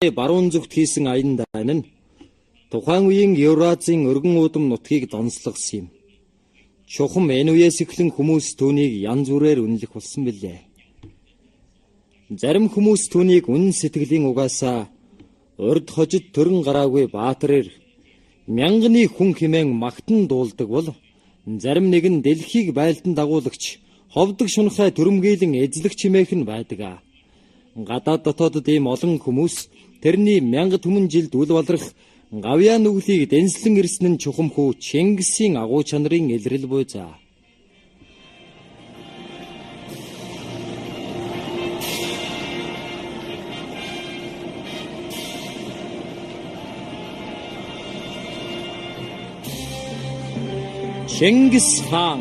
баруун зүгт хийсэн аян дайн нь тухайн үеийн Евразийн өргөн уудам нутгийг донслогсон юм. Чухам энэ үеэс эхлэн хүмүүс түүнийг янз бүрээр үнэлэх болсон билээ. Зарим хүмүүс түүнийг үнэн сэтгэлийн угаасаа урд хожид төрөн гараагүй баатарэр мянганы хүн хэмээн магтан дуулдаг бол зарим нэг нь дэлхийг байлдан дагуулагч ховдог шунхай төрөмгийлэн эзлэх чимээх нь байдаг. Гадаад дотоодод ийм олон хүмүүс тэрний 1000 түмэн жилд үл болрох гавьяа нүглийг дэнслэн ирсэн нь чухам хүү Чингисийн агуу чанарын илрэл буй заа. Чингис хаан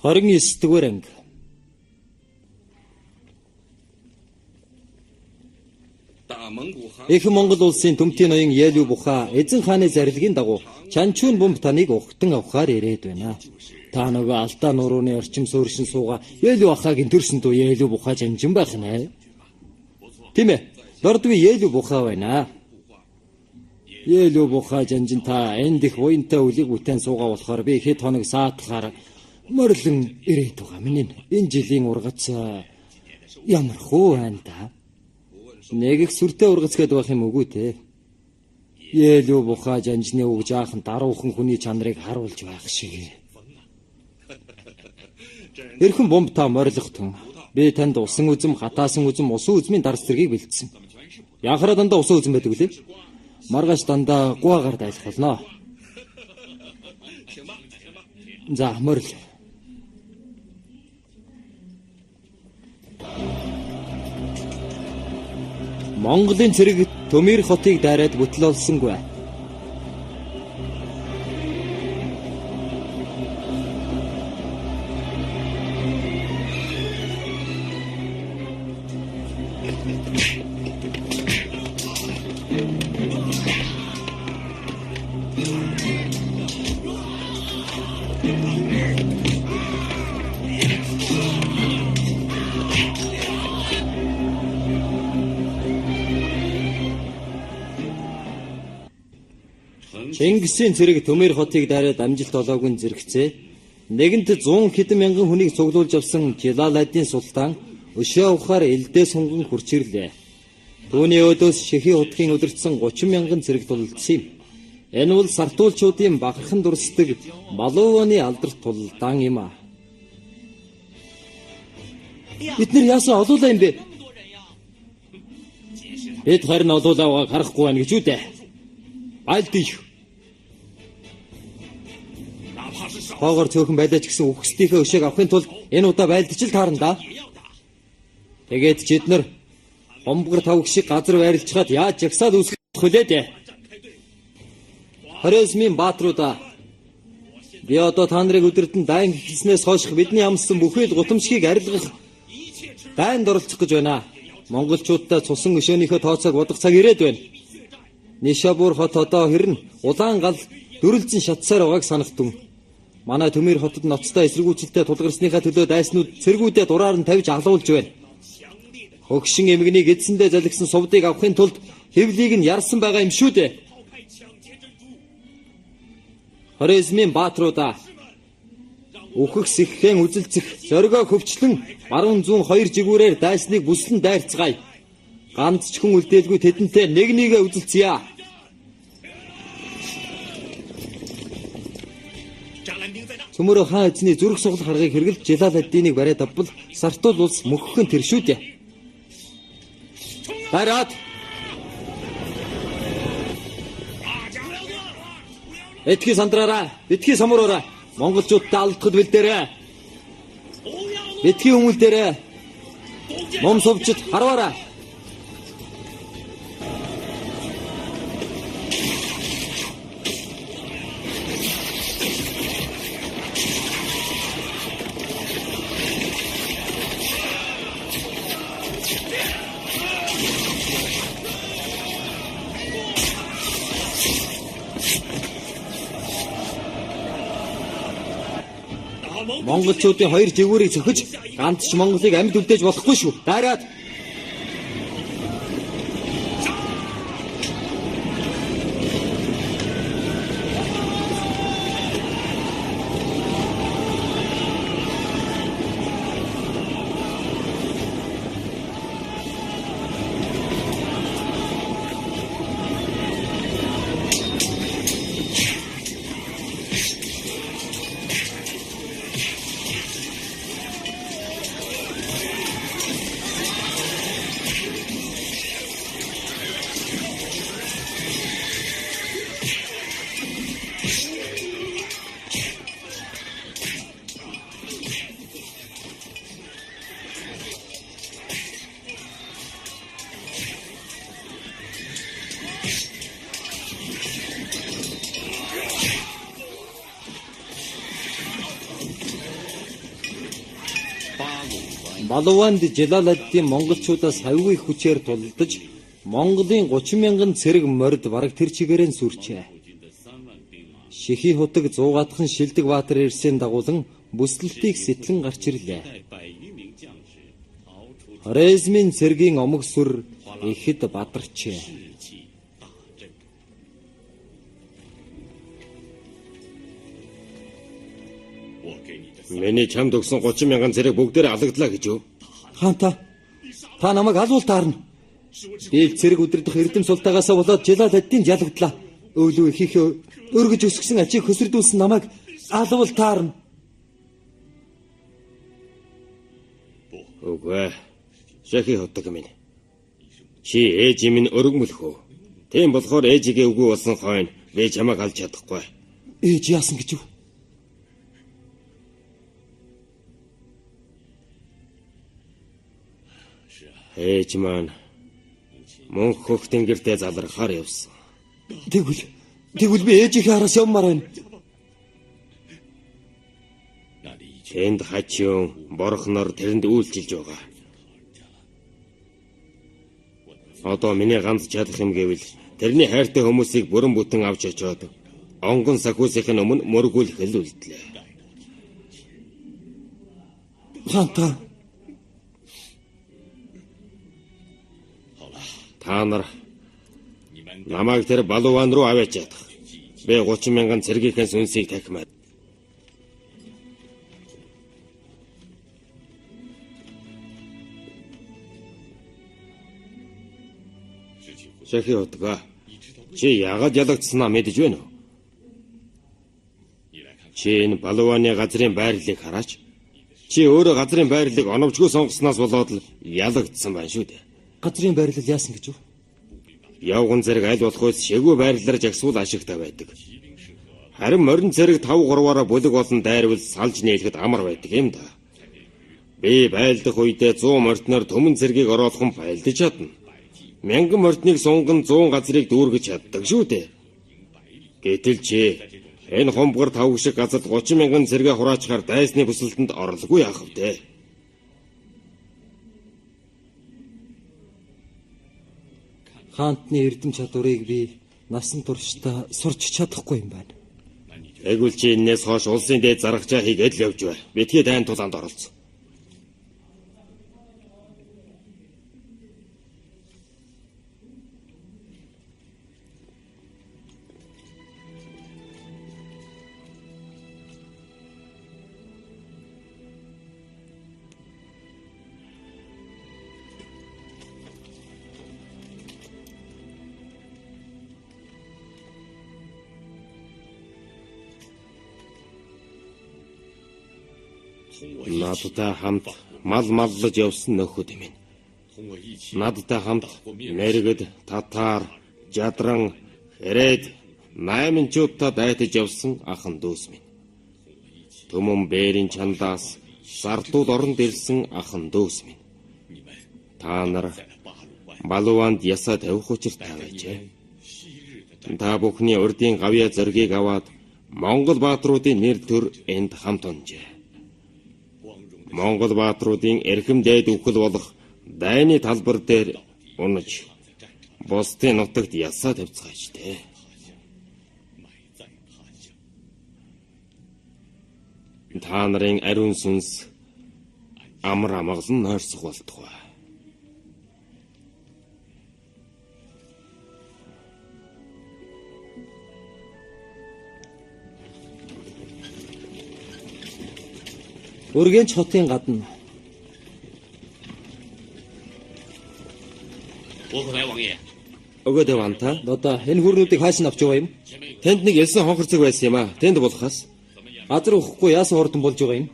Хорин 9-р анги. Их Монгол улсын төмтийн ноён Ялүү Буха эзэн хааны зарилгын дагуу Чанчүүн бомб таныг ухтан авахаар ирээд байна. Та нөгөө Алдаа нурууны орчим суурьшин сууга Ялүү Бухагийн төрсөн дуу Ялүү Буха жанжин байх нэ. Тийм ээ. Дордгүй Ялүү Буха байна. Ялүү Буха жанжин та энд их уянтай үлийг бүтээн сууга болохоор би хэд хоног саатлахаар морлон ирээд байгаа минь энэ жилийн ургац ямар хөө байна та? Нэг их сүртэй ургац гэдэг байх юм үгүй те. Ялүү Буха жанжны үг жаахан даруухан хүний чанарыг харуулж байх шиг. Эрхэн бомб та морлогтон. Би танд усан үзэм, хатаасан үзэм, усан үзмийн дарс зэргийг бэлдсэн. Янхаараа дандаа усан үзэм байдаг үлээ. Маргааш дандаа гуагаар дайлах болно. За морил. Монголын цэрэг Төмөр хотыг дайраад бүтэл олсонгүй. Чингисийн цэрэг Төмөр хотыг дайраад амжилт олоогүй зэрэгцээ. Нэгэнт 100 хэдэн мянган хүнийг цуглуулж авсан Жилаладдин султан өшөө ухаар элдээ сунган хурч ирлээ. Түүний өдөөс шэхий хутгийн өдөртсөн 30 мянган цэрэг тулалдсан юм. Энэ бол сартуулчуудын бахархан дурсдаг Балууны алдарт тулалдаан юм а. Бид нар яасан олуулаа юм бэ? Бид харин олуулаагаа харахгүй байна гэж үү дээ. Альдий. Хоогоор цөөхөн байлаач гэсэн үхсдийнхээ өшөөг авахын тулд энэ удаа байлдаж л таарна да. Тэгээд ч эднэр хомбгор тавг шиг газар байрлцгаад яаж жагсаад үүсгэх хөлөө дээ. Хорезмийн баатруудаа би одоо та нарыг өдөртөн дайн хийснээс хойш бидний амссан бүхэл гутамшгийг арилгах дайнд оролцох гэж байна. Монголчуудтай цусан өшөөнийхөө тооцоог бодох цаг ирээд байна. Нишабур хот одоо хэрнэ улаан гал дөрөлзөн шатсаар байгааг санагдсан. Манай Төмөр хотод ноцтой эсэргүүцэлтэй тулгарсныхаа төлөө дайснууд цэргүүдэд дураар нь тавьж алуулж байна. Хөгшин эмгэнийг эдсэндээ залгисан сувдыг авахын тулд хэвлийг нь ярсан байгаа юм шүү дээ. Хорезмийн баатруудаа Үхэх сэххэн үзэлцэх зоригоо хөвчлэн баруун зүүн хоёр жигүүрээр дайсныг бүслэн дайрцгаая. Ганц ч хүн үлдээлгүй тэдэнтэй нэг нэгэ үзэлцъя. Цөмөрө хаан эзний зүрх суглах аргыг хэрэглэж Жалал-ад-Диныг бариад авбал Сартул улс мөхөх нь тэр шүү дээ. Бараад Эдхий сандраараа, битгий самуураараа монголчуудтай алдахад бэлдээрээ. Битгий хүмүүлдээрээ. Ном совчд харваараа. Монголчуудын хоёр жигүүрийг цохиж ганц ч Монголыг амьд үлдээж болохгүй шүү. Дараад Балуанд Жалал-ад-Дин монголчуудаас хавьгүй хүчээр тулдаж Монголын 30 мянган цэрэг морд бараг тэр чигээрэн сүрчээ. Шихий хутаг 100 шилдэг баатар ирсийн дагуулan бүслэлтийг сэтлэн гарч ирлээ. Хорезмийн цэргийн омог сүр ихэд бадарчээ. Миний чамд өгсөн 30 мянган цэрэг бүгдээр алагдлаа гэж юу? Хаан та намайг алуул таарна. Би цэрэг өдөрдөх эрдэм султаагаасаа болоод Жалал-ад-Дин ялагдлаа. Өөлөө ихийнхээ өргөж өсгсөн ачийг хөсөрдүүлсэн намайг алуул таарна. Үгүй. Шахи хотог минь. Чи ээж минь өргөмөлх үү? Тийм болохоор ээжигээ үгүй болсон хойно би чамайг алж чадахгүй. Ээж яасан гэж юу? Ээж маань мөнх хөхтөн гэртээ залрахаар явсан. Тэгвэл би ээжийнхээ араас явмаар байна. Тэнд хачиун борхноор тэрэнд үйлчилж байгаа. Одоо миний ганц чадах юм гэвэл тэрний хайртай хүмүүсийг бүрэн бүтэн авч очоод онгон сахиусхийн өмнө мөргүүлэх л үлдлээ. Ханта та нар намайг тэр балуан руу аваач ядах. Би 30 мянган цэргийнхээ сүнсийг тахимаад. Шахи утга. Чи яагаад ялагдсанаа мэдэж байна уу? Чи энэ балуаны газрын байрлалыг хараач. Чи өөрөө газрын байрлалыг оновчгүй сонгоснаас болоод л ялагдсан байна шүү дээ. Газрын байрлал яасан гэж юу? Явган зэрэг аль болохоос шигүү байрлалаар жагсуул ашигтай байдаг. Харин морин зэрэг 5-3-аараа бүлэг болон дайрвал салж нээлэхэд амар байдаг юм да. Би байлдах үедээ 100 морьтноор төмөн зэргийг оруулах нь байлдаж чадна. 1000 морьтныг сунган 100 газрыг дүүргэж чаддаг шүү дээ. Гэтэл чи энэ хомбгор тавг шиг газарт 30 мянган цэргээ хураачаар дайсны бүсэлтэнд орлогүй яах вэ? Хаантны эрдэм чадварыг би насан туршдаа сурч чадахгүй юм байна. Тэгвэл чи энэс хойш улсын дээд заргачаа хийгээд л явж бай. Битгий дайн тулаанд оролцсон. Надтай хамт мал маллаж явсан нөхөд минь. Надтай хамт мэрэгд, татар, жадран, хэрэг, найманчуудтай дайтаж явсан ахын дүүс минь. Түмэн бээрийн чандаас сартууд оронд ирсэн ахын дүүс минь. Та нар балуанд ясаа тавих учиртай байжээ. Та бүхний урдын гавья зоргийг аваад Монгол баатруудын нэр төр энд хамт онжээ. Монгол баатруудын эрхэм дээд үхэл болох дайны талбар дээр унаж бусдын нутагт ясаа тавьцгааж дээ. Та нарын ариун сүнс амар амгалан нойрсох болтугай. Өргөнч хотын гадна. Өгөөд яванта. Одоо энэ хүрнүүдийг хааш нь авч яваа юм? Тэнд нэг элсэн хонхорцог байсан юм аа. Тэнд болохоос. Азар уухгүй яасан хурдан болж байгаа юм?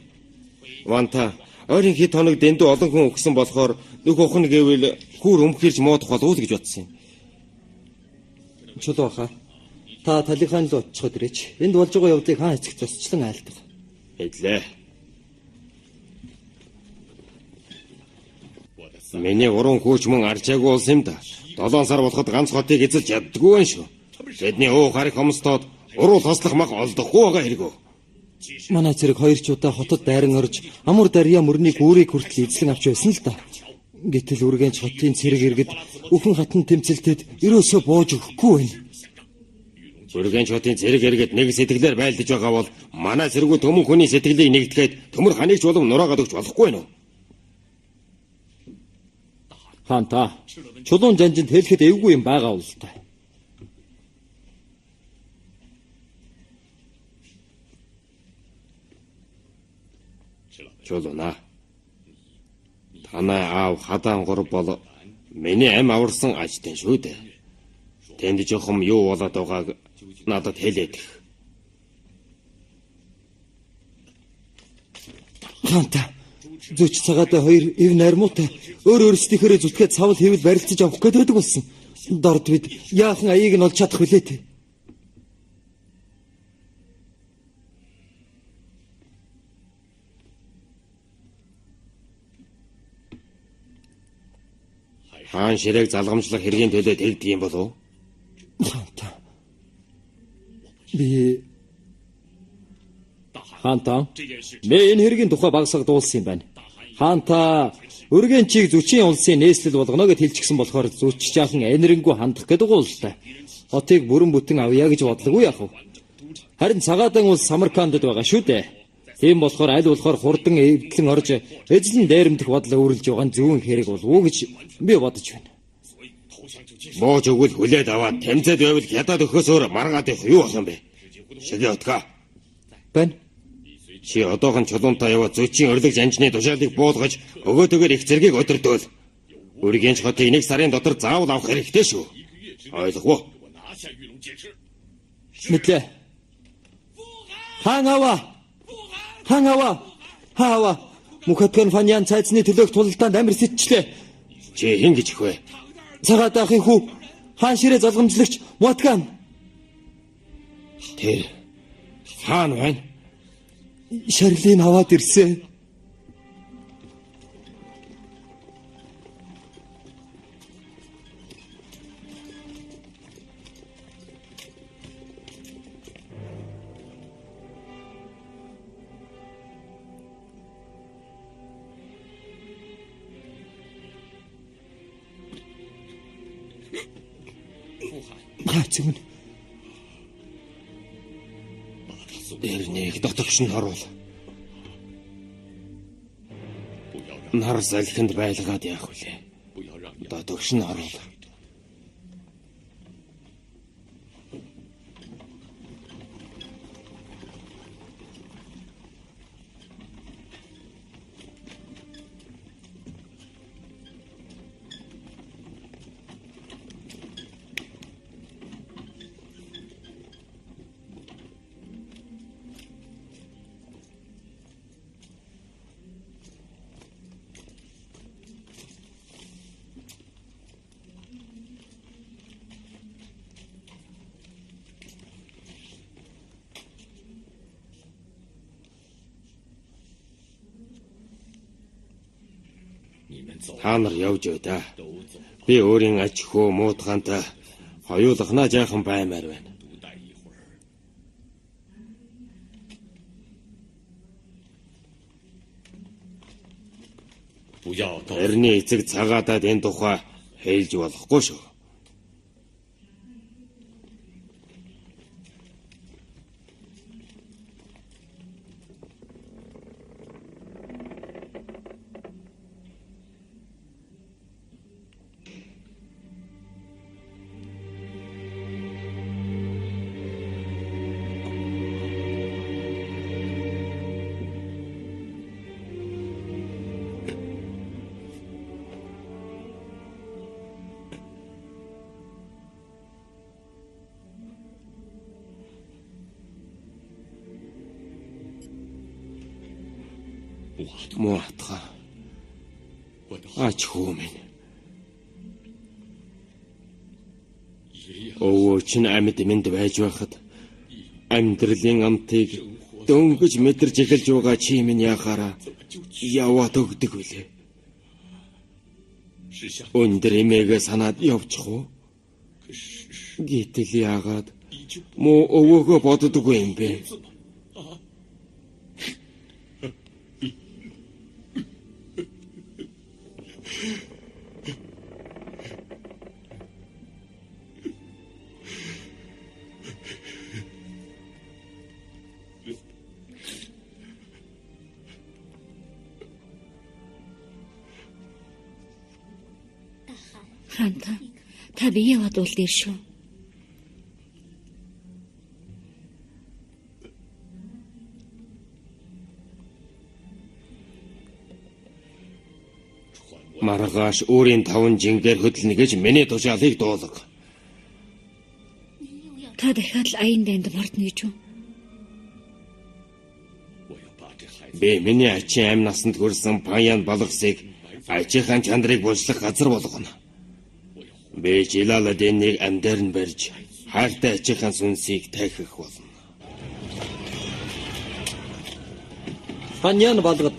Ванта, ойрын хэд хоног дэндүү олон хүн өгсөн болохоор нүх ухна гэвэл хүүр өмхөрж моодох болов уу гэж бодсон юм. Чулуу хаа. Та талихаан руу очиход ирээч. Энд болж байгаа явдлыг хаан эцэгт засчлан айлтдаг. Хэдлээ. Миний уран хүүч мөн арчаагүй болсон юм да. 7 сар болоход ганц хотыг эзэлж чаддгүй байх шүү. Тэдний өө харих хомстоод уруу тослох мах олдохгүй байгаа хэрэгөө. Манай зэрэг хоёр ч удаа хотод дайран орж амар дарья мөрнийг өөрийг хүртэл эзлэн авч байсан л да. Гэтэл үргэнч хотын цэрэг иргэд үхэн хатан тэмцэлтэд ерөөсөө бууж өгөхгүй байна. Үргэнч хотын цэрэг иргэд нэг сэтгэлээр байлдаж байгаа бол манай цэргүүд төмөн хүний сэтгэлийг нэгтгэхэд төмөр ханигч болов нураагаад өгч болохгүй нөө. Хаан та чулуун жанжинд хэлэхэд эвгүй юм байгаа бол та. Чулууна. Танай аав хадаан гур бол миний ам аварсан ажтэн шүү дээ. Тэнд жохом юу болоод байгааг надад хэлээд. Хаан та зүч цагаатай хоёр ив нармуутай өөр өөрсдийнхөө зүтгээд цавал хэвэл барилцаж авах гэдэг болсон. Дорд бид яахан аяыг нь олж чадах вүлээ те. Хаан ширээг залгамжлах хэргийн төлөө тэгдэг юм болов уу? Хаан та би энэ хэргийн тухай багсаг дуулсан юм байна. Хаан та өргөнчийг зүчийн улсын нээслэл болгоно гэж хэлчихсэн болохоор зүч жаахан энэрэнгүй хандах гэдэг уул та. Хотыг бүрэн бүтэн авъя гэж бодлого яах вэ? Харин цагаадан улс Самаркандд байгаа шүү дээ. Тийм болохоор аль болохоор хурдан эвдлэн орж эзлэн дээрэмдэх бодлоо үргэлж байгаа нь зөвхөн хэрэг болов уу гэж би бодож байна. Бооч өгвөл хүлээд аваад тэмцээд байвал хятад өхөөс өөр маргаад явах юу болох юм бэ? Шигээ утга. Байна. Чи одоохон чулуунтаа яваад зүчийн өрлөг жанжны тушаалыг буулгаж өгөөтэйгээр их зэргийг өдөрдөөл. Үргэнч хотыг 1 сарын дотор заавал авах хэрэгтэй шүү. Ойлгов уу? Мэдлээ. Хаан аваа. Хаан аваа. Хаава. Мухатган фаниан цайцны төлөөх тулалдаанд амир сэтчлээ. Чи хэн гэж их вэ? Цагаатаахын хүү. Хаан ширээ залгамжлагч Мухатган. Тэр хаан байна. Шарлийг аваад ирсэн. Хаачин. Дэрнийг дотогш нь харуул. Нар салхинд байлгаад яах вүлээ? Дотогш нь харуул. Та нар явж өө да. Би өөрийн аж хөө муутгаантай хоёулахнаа жаахан баймаар байна. Тэрний эцэг цагаатаад энэ тухай хэлж болохгүй шүү. Муутга. Ач хөө минь. Өвөө чинь амьд минь байж байхад амьдралын амтыг дөнгөж мэдэрч эхэлж байгаа чи минь яхаараа яваад өгдөг үлээ. Өндөр эмээгээ санаад явчих уу? Гэтэл яагаад муу өвөөгөө боддоггүй юм бэ? Ханта, та бие яваад уул дээр шүү. Маргааш өөрийн 5 жингээр хөдлөнө гэж миний тушаалыг дуулга. Та дахиад л аян дайнд мордно гэж үү? Би миний ачийн амь насанд хүрсэн Паян балгасыг ачийн чандрыг булшлах газар болгоно. Би жилалад энийг амьдаар нь барьж хайртай ачийн сүнсийг тахих болно. Паян балгад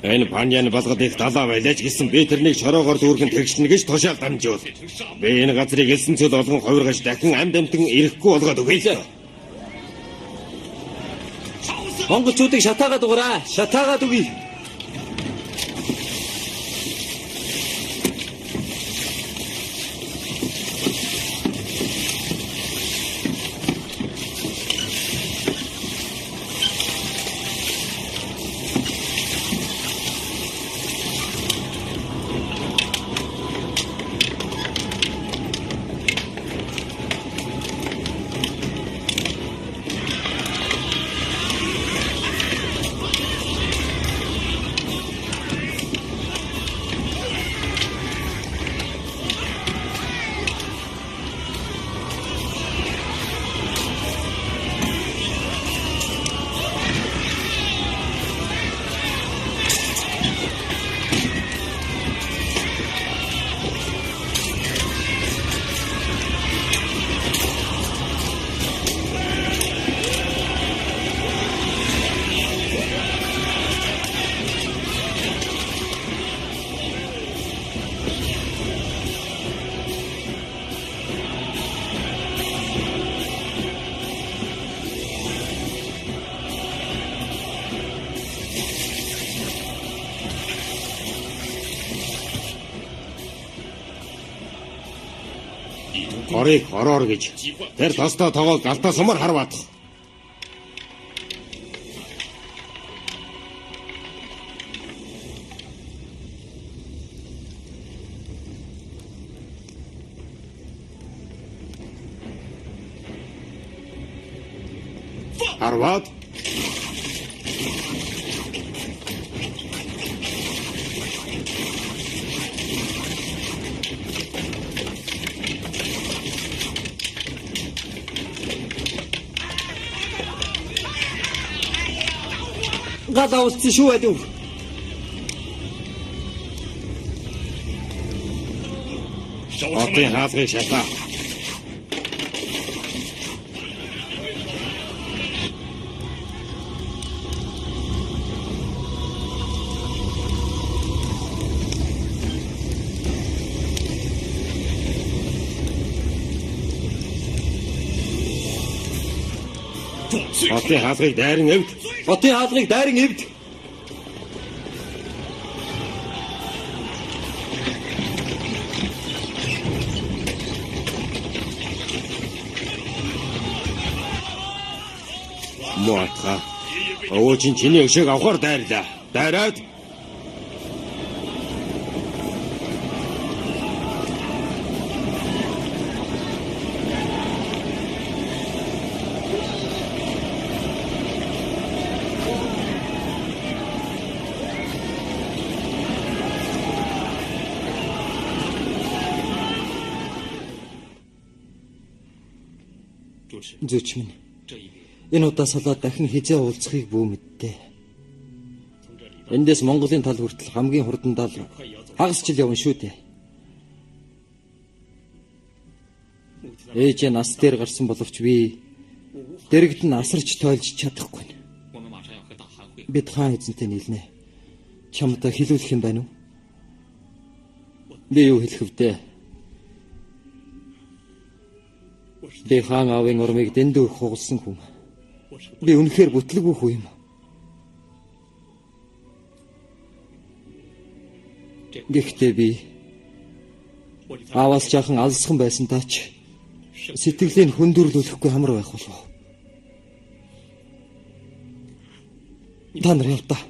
Энэ Паян балгад их далаа байлаач гэсэн би тэрнийг шороогоор дүүргэн тэгшнэ гэж тушаал дамжуул. Би энэ газрыг элсэн цөл олгон хувиргаж дахин амьд амтан ирэхгүй болгоод өгье. монголчуудыг шатаагаад угаараа. Шатаагаад өгье. Орыг ороор гэж тэр тостоо тоогоо галтаа сумар харваад. Харваад гадаа усчих шүү адив. Хотын хаалгыг шатаа. Хотын хаалгыг дайран эвд. Хотын хаалгыг дайран эвд. Муутга. Өвчин чиний өшөөг авахар дайрлаа. Дайраад. Зүйч минь. Энэ удаа салаад дахин хизээ уулзахыг бүү мэдтээ. Эндээс Монголын тал хүртэл хамгийн хурдандаа л хагас жил явна шүү дээ. Ээж нас дээр гарсан боловч би дэрэгд нь асарч тойлж чадахгүй. Бид хаан эзэнтэй нийлнэ. Чамтай хэлүүлэх юм байна уу? Би юу хэлэх вдэ? Би хаан аавын урмыг дэндүү хугалсан хүн. Би үнэхээр бүтлгүй хүн юм. Гэхдээ би ааваас жаахан алсхан байсан таач сэтгэлийн хүндрэлүүлэхгүй хамар байх болов. Та нар явтаа.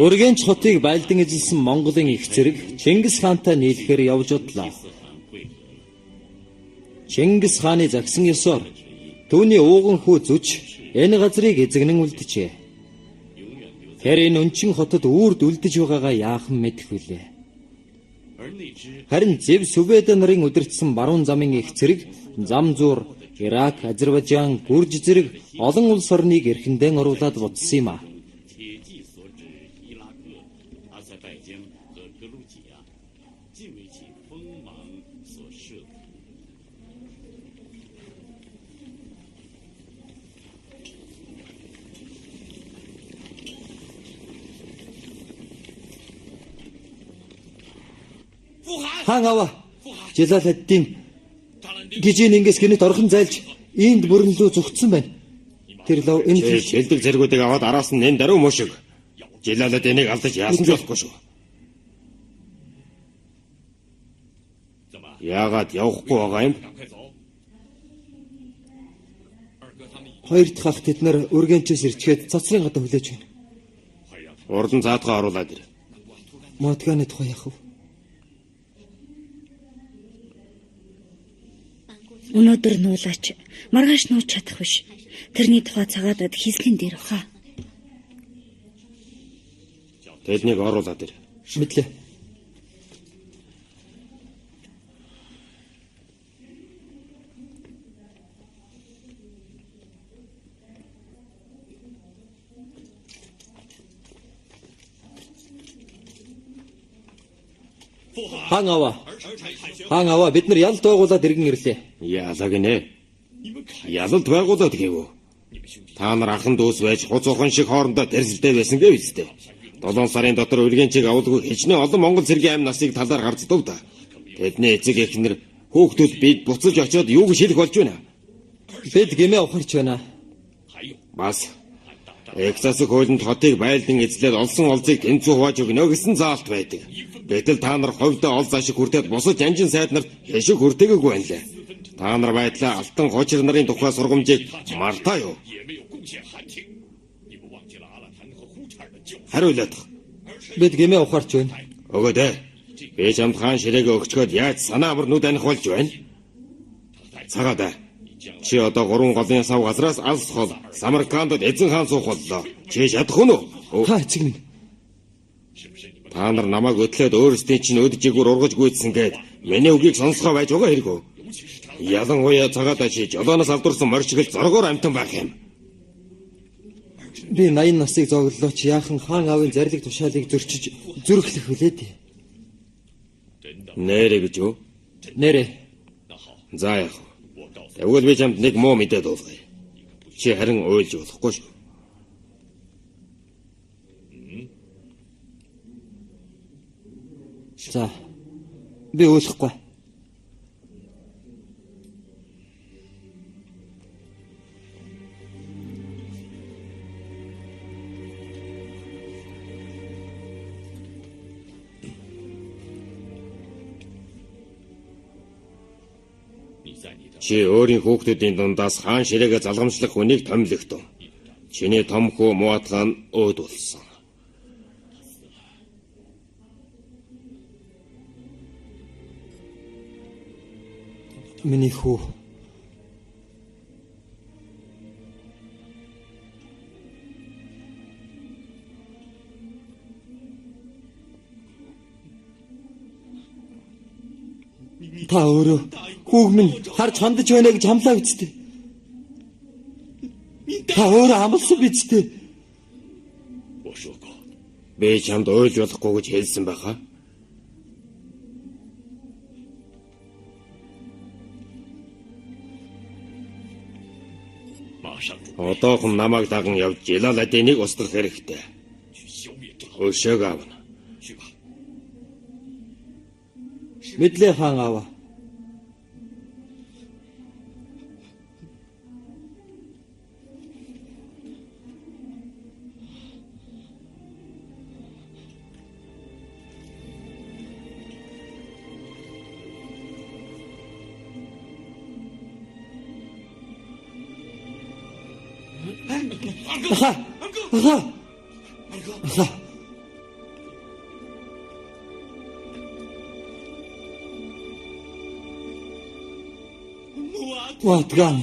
Өргөнч хотыг байлдан эзэлсэн Монголын их зэрэг Чингис хаантай нийлэхээр явж удлаа. Чингис хааны загсан ёсоор түүний ууган хүү зүч энэ газрыг эзэгнэн үлджээ. Тэр энэ өнчин хотод үрд үлдэж байгаагаа яахан мэдэх вүлээ. Харин Зэв Сүбэдэ нарын удирдсан баруун замын их зэрэг Замзуур, Ирак, Азербайджан, Гүрж зэрэг олон улс орныг эрхэндээ оруулаад буцсан юм а. Хаан аваа. Жилалддийн гижийн ингээс гинэт орхон зайлж ийнд бүрэн лүү зүгтсэн байна. Тэр лав энэ шилдэг зэргүүдийг аваад араас нь энэ даруй мөшөг. Жилалд энийг алдаж яасан ч болохгүй шүү. Яагаад явахгүй байгаа юм? Хоёр дахь ах тэд нар өргөнчөөс ирчгээд цацрын гадаа хүлээж байна. Урдан заатгаа оруулаад ир. Модганы тухай яах вэ? Өнөөдөр нуулаач маргааш нууж чадах биш. Тэрний тухай цагаадад хийслийн дээр баха. Тэднийг оруулаад ир. Мэдлээ. Хаан аваа бид нар ялд байгуулад иргэн ирлээ. Яалаа гинэ. Ялалд байгуулад гэвүү. Та нар ахан дүүс байж хуцуухан шиг хоорондоо тэрсэлтэй байсан гэв үстэй. 7 сарын дотор өргөнчийг авалгүй хичнээн олон Монгол цэргийн амь насыг талаар гарцдав да. Тэдний эцэг эхнэр хүүхдүүд бид буцаж очиод юу гэж хэлэх болж байна? Бид гэмээ ухарч байна. Бас Экзасыг хуулинд хотыг байлдан эзлээд олсон олзыг тэнцүү хувааж өгнө гэсэн заалт байдаг. Гэтэл та нар ховдоо ол зашиг хүртээд бусад анжин сайд нарт хэшиг хүртээгээгүй байна лээ. Та нар байдлаа алтан хожир нарын тухай сургамжийг мартаа юу? Хариулаад. Бид гэмээ ухаарч байна. Өгөө дээ. Би чамд хаан ширээгээ өгчгөөд яаж санаа амар нүд аних болж байна? Цагаа да. Чи одоо 3 голын сав газраас алс хол Самаркандд эзэн хаан суух боллоо. Чи чадах уу? Та эцэг минь. Та нар намайг өдлөөд өөрсдийн чинь өд жигүүр ургаж гүйдсэн гээд миний үгийг сонсгоо байж байгаа хэрэггүй. Ялангуяа цагаатаа чи жолооноос алдурсан морчгөл зоргоор амтан байх юм. Би 80 насыг зоглолоо чи яахан хаан аавын зарлиг тушаалыг зөрчиж зүрхлэх хүлээд. Нэрэ гэж юу? Нэрэ. За яах вэ? Тэгвэл би чамд нэг муу мэдээд өгье. Чи харин уйлж болохгүй шүү. За. Би уулахгүй. Чи өөрийн хүүхдүүдийн дундаас хаан ширээгээ залгамжлах хүнийг томилогдов. Чиний том хүү Муатгаан өөд болсон. Миний хүү. Та өөрөө хүүг минь харж хандаж байна гэж хамлаа үсттэй. Та өөрөө амлсан биз дээ. Би чамд уйлж болохгүй гэж хэлсэн байхаа. Одоохон намайг даган явж Жилаладиныг устгах хэрэгтэй. Өшөөг аавна. Мэдлээ хаан аава. Аха. Муатгаан.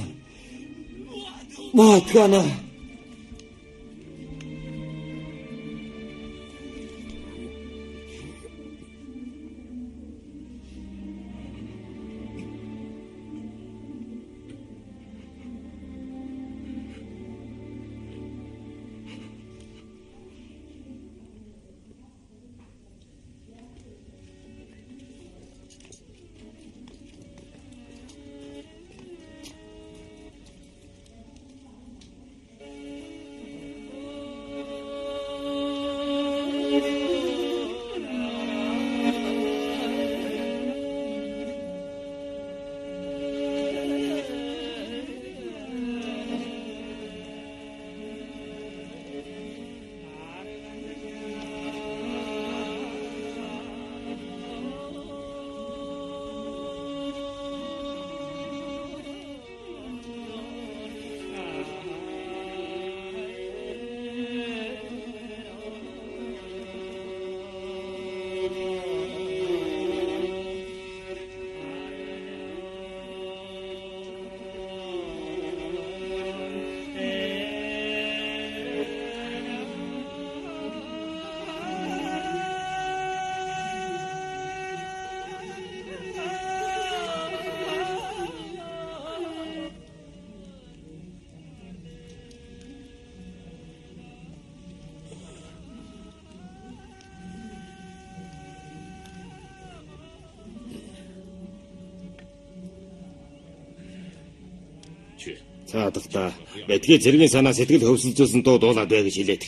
Цаадахта бэтгээ зэргийн санаа сэтгэл хөвсөлзүүлсэн дуу дуулаад бай гэж хэлээд.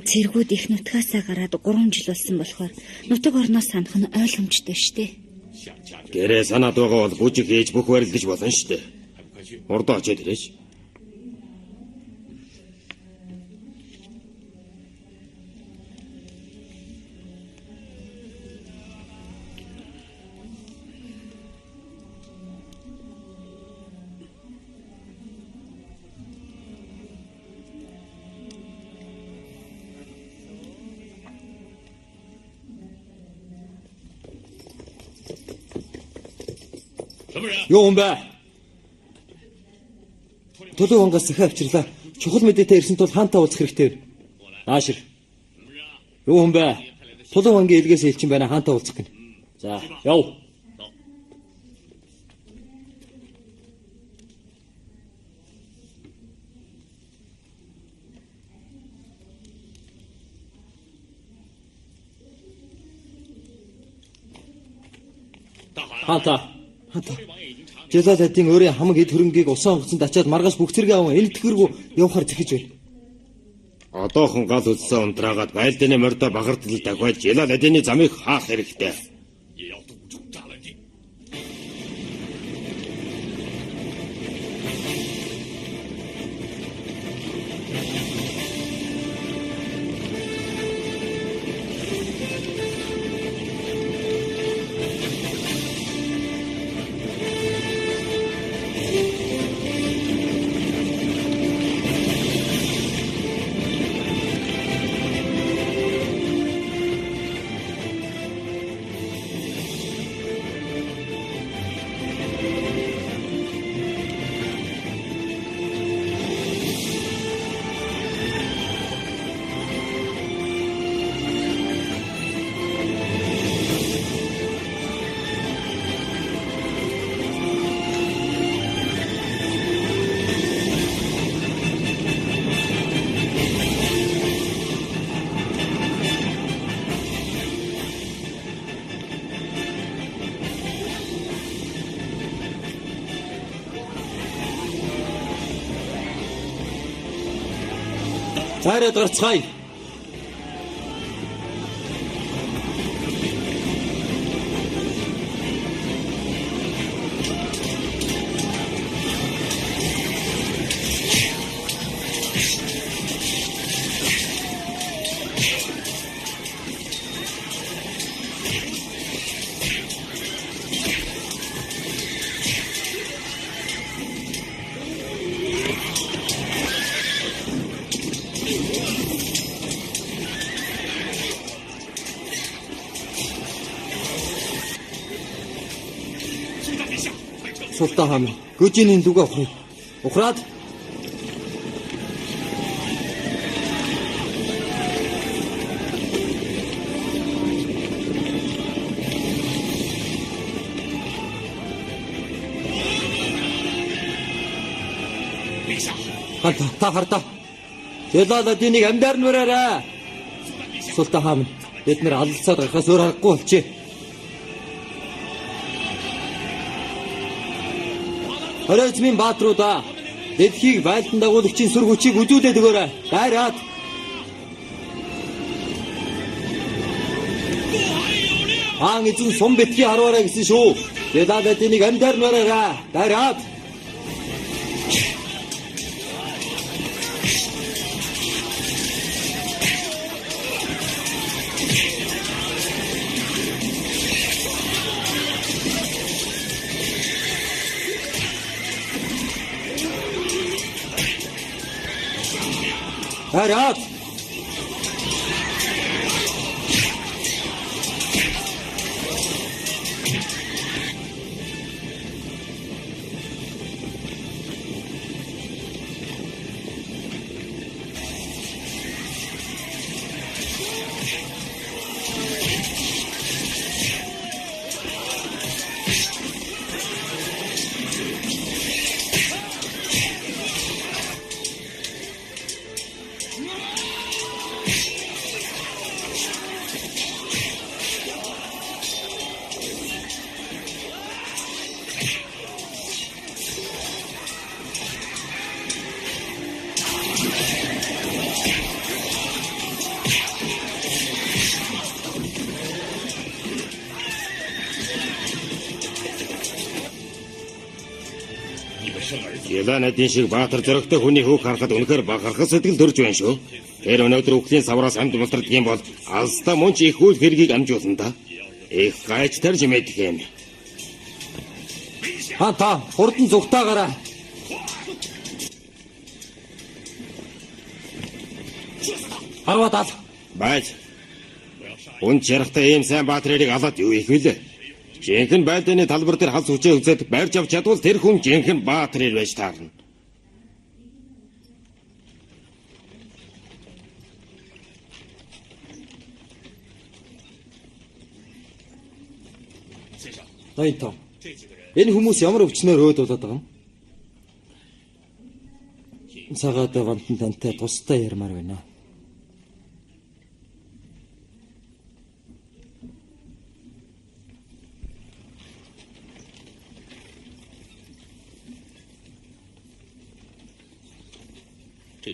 Цэргүүд их нутгаасаа гараад 3 жил болсон болохоор нутаг орноос санах нь ойлгомжтой штэ. Гэрээ санаад байгаа бол бүжиг хийж бүх барилдаж болно штэ. Урдоо очиад ирээч. Юу юм бэ? Төлөв вангаас захиа авчирлаа. Чухал мэдээтэй ирсэн тул хаантаа уулзах хэрэгтэй. Наашир. Юу юм бэ? Төлөв вангийн илгээс хэлчин байна хаантаа уулзах гин. За, яв. Хаантаа. Желалатын өөрийн хамаг эд хөрөнгийг усан онгоцонд ачаад маргааш бүх зэрэг аван энэ тгэргүй явахаар зэхэж байна. Одоохон гал үлсэн унтраагаад байлдааны мордо багардал дахиад Желаладины замыг хаах хэрэгтэй. Цаарад гарцгаая. Султан хаан гүжиний дүгэ ухрыг. Ухраад та хартаа. Желаладиныг амьдаар нь ураарай. Султан хаан бид нэр алалцаад гарахаас өөр аргагүй болчээ. Хоройцмын баатруудаа дэлхийг байлдан дагуулагчийн сүр хүчийг үзүүлээд өгөөрэй. Дайраад. Хаан эзэн сум битгий харуулаа гэсэн шүү. Желаладиныг амьдаар нь ураарай. Дайраад. Хараад. Желаладин шиг баатар зөрөгтэй хүний хүүг харахад үнэхээр бахархас сэтгэл төрж байна шүү. Тэр өнөөдөр үхлийн савраас амьд мултардаг юм бол алстаа мөн ч их үйл хэргийг амжуулна да. Их гайч тарж мэдэх юм. Та хурдан зүгтаагаараа. Харватал. Байж. Үн чарахтай ийм сайн баатрыг алаад юу их вүлээ. Жинхэнэ байлдааны талбар дээр халс хүчээ үзээд барьж авч чадвал тэр хүн жинхэнэ баатар ир байж таарна. Ноёнтон. Энэ хүмүүс ямар өвчнөөр өөд болоод байгаа юм? Цагаат вантан тантай тустай ярмаар байна.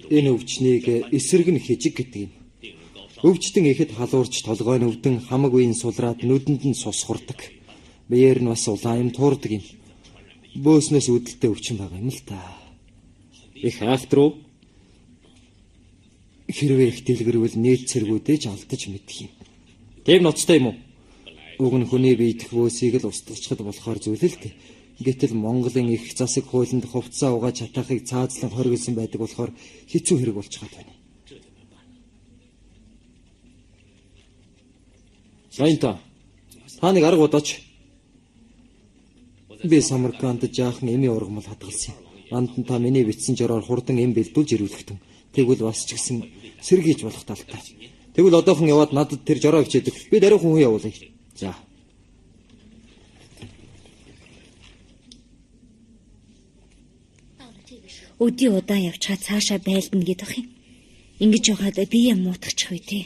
Энэ өвчнийг эсрэг нь хижиг гэдэг юм. Өвчтөн ихэд халуурч толгой нь өвдөн хамаг үеийн сулраад нүдэнд нь цус хурдаг. Биеэр нь бас улаан юм туурдаг юм. Бөөснөөс үүдэлтэй өвчин байгаа юм л та. Их ахтруу хэрвээ их дэлгэрвэл нийт цэргүүдэж алдаж мэдэх юм. Тэм ноцтой юм уу? Уг нь хүний бие дэх бөөсийг л устгачхад болохоор зүйл л дээ. Гэтэл Монголын их засаг хуулинд хувцас угааж чатахыг цаазлан хоригдсан байдаг болохоор хэцүү хэрэг болж байгаа байна. Ноёнтон. Та нэг арга бодооч. Би Самарканд жаахан эми ургамал хадгалсан юм. Андан та миний бичсэн жороор хурдан эм бэлдүүлж ирүүлэхтэн. Тэгвэл бас ч гэсэн сэргийж болох талтай. Тэгвэл одоохон яваад надад тэр жороо хичээдэг. Би даруйхан хүн явуулъя. За. Өдий удаан явчаа цаашаа байлдана гэдэг юм. Ингэж явахад би юм муутгачих үе тий.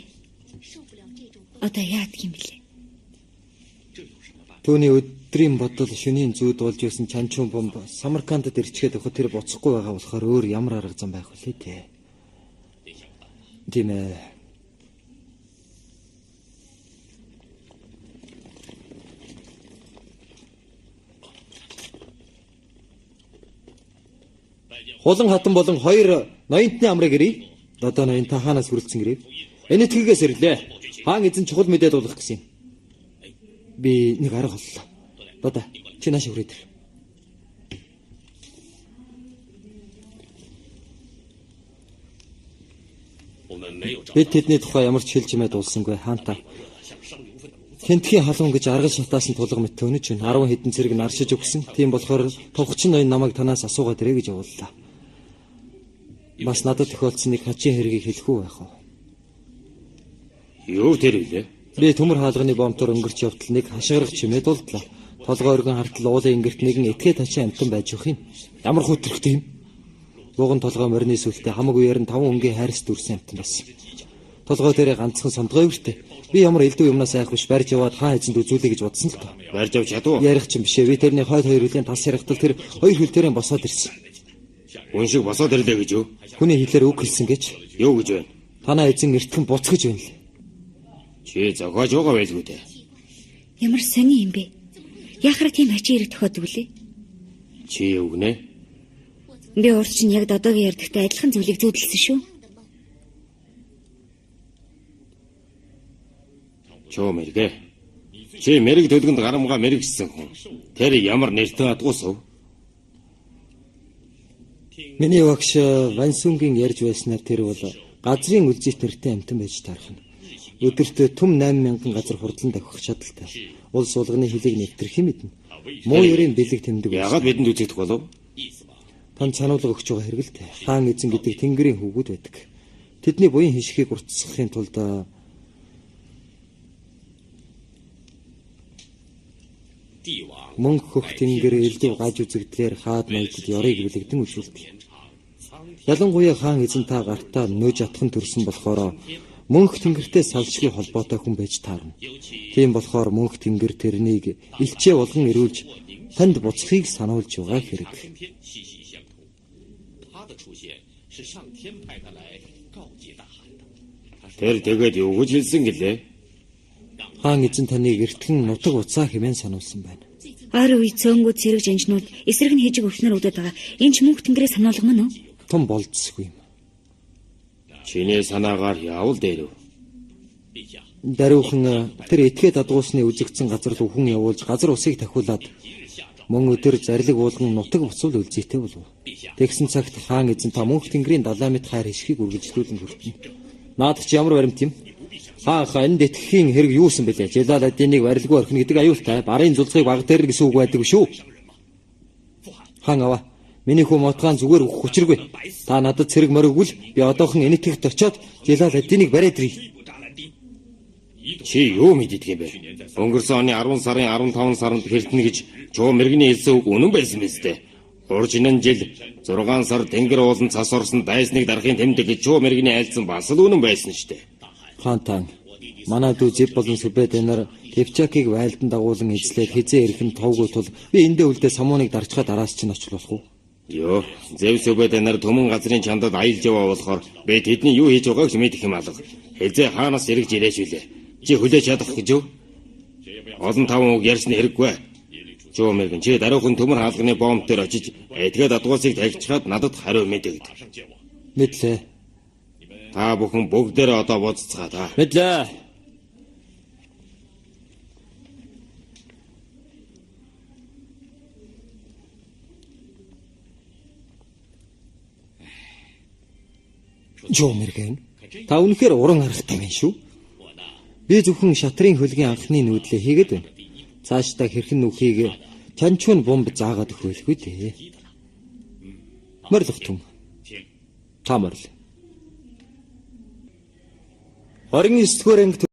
Одоо яадаг юм бэлээ? Төвний өдрийн бодол шөнийн зүүд болж байсан чанчуун бомб Самаркандд ирчгээд өгөх тэр буцахгүй байгаа болохоор өөр ямар арга зам байх вэ те. Тийм ээ. Хулан хатан болон хоёр ноёнтны амрыг ирээ. Одоо ноён та хаанаас хүрэлцэн ирээ? Энэ тгийгээс ирлээ. Хаан эзэн чухал мэдээд болох гэсэн юм. Би нэг арга оллоо. Дада чи нааш хүрээд ир. Бид тэдний тухай ямар ч хэлж юмэд улсангүй хаантаа. Хэнтхийн халуун гэж аргал шатаасан тулга мэт төнөж байна. 10 хэдэн цэрэг наршиж өгсөн. Тийм болохоор товхчин ноён намайг танаас асуугаад ирээ гэж явууллаа. Бас надад тохиолдсон нэг хачин хэргийг хэлэх үү байх уу? Юу тэр вэ? Би төмөр хаалганы бомтоор өнгөрч явтал нэг хашгирах чимээд болдлоо. Толгой өргөн хартал уулын ингэрт нэгэн этгээ тачаа амтан байж өгөх юм. Ямар хүтрэгтэй юм. Буган толгой морины сүлтээ хамаг үеэр нь 5 өнгийн хайрс дүрсэн амтан байсан. Толгой дээрээ ганцхан сондгой өртөө. Би ямар элдв юмнаас айх биш барьж яваад хаан эзэнд үзүүлэе гэж бодсон л тоо. Барьж авч чадуу. Ярих ч юм бишээ. Би тэрний хойд хоёр хүлэн тас ярихтал тэр хоёр хөл дээрээ босоод ирсэн. Хүн шиг босоод ирлээ гэж юу? Хүний хэлээр үг хэлсэн гэж. Юу гэж байна? Танаа эзэн эртгэн буцгаж байна л. Чи зогоож байгаа байлгүй дээ. Ямар сони юм бэ? Яхаар тийм хачин хэрэг тохиодог вүлээ? Чи юу гинэ? Би урд чинь яг додоогийн ярдагтай адилхан зүйлийг зүүдэлсэн шүү. Чөө мэргэ. Чи мэрэг төлгөнд гарамгаа мэрэгсэн хүн. Тэр ямар нэртэй адгуусав? Миний багш Вансунгийн ярьж байснаар тэр бол газрын үлзийт нэртэй амтан байж таарах нь. Өдөрт төм 8000 газар хурдлан давхих чадaltaй. Улс улганы хөлийг нэвтрэх юм мэднэ. Муу ерийн бэлэг тэмдэг. Ягаад бидэнд үзэгдэх болов? Тань сануулга өгч байгаа хэрэг л дээ. Хаан эзэн гэдэг тэнгэрийн хүүгүүд байдаг. Тэдний буян хишгийг уртсахын тулд мөнгө хөх тэнгэр элдв гаж үзэгдлэр хаад маягдад ёрыг бэлэгдэн үйлчилдэг. Ялангуяа хаан эзэн та гартаа нөөж атхан төрсөн болохоор мөнх тэнгэртэй салшгүй холбоотой хүн байж таарна. Тийм болохоор мөнх тэнгэр тэрнийг илчээ болгон ирүүлж танд буцахыг сануулж байгаа хэрэг. Тэр тэгээд юу гэж хэлсэн гэлээ? Хаан эзэн таныг эртгэн нутаг уцаа хэмээн сануулсан байна. Ар үе цөөнгүүд зэрэг жанжнууд эсрэг нь хижиг өвчнөр өгдөг байгаа. Энэ ч мөнх тэнгэрээ сануулга мөн үү? Том болцсгүй юм. Чиний санаагаар яавал дээрв? Даруйхан тэр этгээ дадгуусны үзэгдсэн газар руу хүн явуулж газар усыг тахиулаад мөн өдөр зарлиг уулган нутаг буцвал үлзийтэй болов. Тэгсэн цагт хаан эзэн та мөнх тэнгэрийн далай мэт хайр хишгийг үргэлжлүүлэн хүртэнэ. Наад чи ямар баримт юм? Хаанхаа энд итгэхийн хэрэг юусэн бэлээ? Желаладдиныг барилгүй орхино гэдэг аюултай. Барын зулцгийг баг дээр гэсэн үг байдаг шүү. Хаан аваа. Миний хүү мотгаан зүгээр өгөх хүчиргүй. Та надад цэрэг моригвол би одоохон энэтхэгт очиод Желаладдиныг бариад ирье. Чи юу мэддэг юм бэ? Өнгөрсөн оны 10 сарын 15 сард хэртэнэ гэж чуу мэрэгний хэлсэн үг үнэн байсан мэт. Уржинан жил 6 сар тэнгэр уулан цас орсон дайсныг дарахын тэмдэг гэж чуу мэрэгний айлцсан бас л үнэн байсан штэ. Хаантан манай дүү Зэв болон Сүбэд нар Тевчакийг вайлдан дагуулan эзлээд хизээ ирэх нь товгүй тул би эндээ үлдээ самууныг дарчхаад араас чинь очих болох уу? Йоо, Зэв Сүбэд нар төмөн газрын чандад аялж яваа болохоор би тэдний юу хийж байгааг ч мэдэх юм алга. Хизээ хаанаас эргэж ирээч үлээ. Чи хүлээж чадах гэж юу? Олон таван үг ярьсны хэрэггүй. Чөө мэргэн чи даруухан төмөр хаалганы бомб дээр очиж эдгээд адгуусыг тагчхаад надад хариу мэдэгд. Мэдлээ. Та бүхэн бүгдээрээ одоо боццгаа та. Мэдлээ. Чөө мэргэн. Та үнэхээр уран аргатай байна шүү. Би зөвхөн шатрын хөлгийн анхны нүүдлээ хийгээд байна. Цаашдаа хэрхэн нүхийг чанчуун бомб заагаад өгөөлгүй дээ. Морлох түн. Та морил. 29 дугаар анги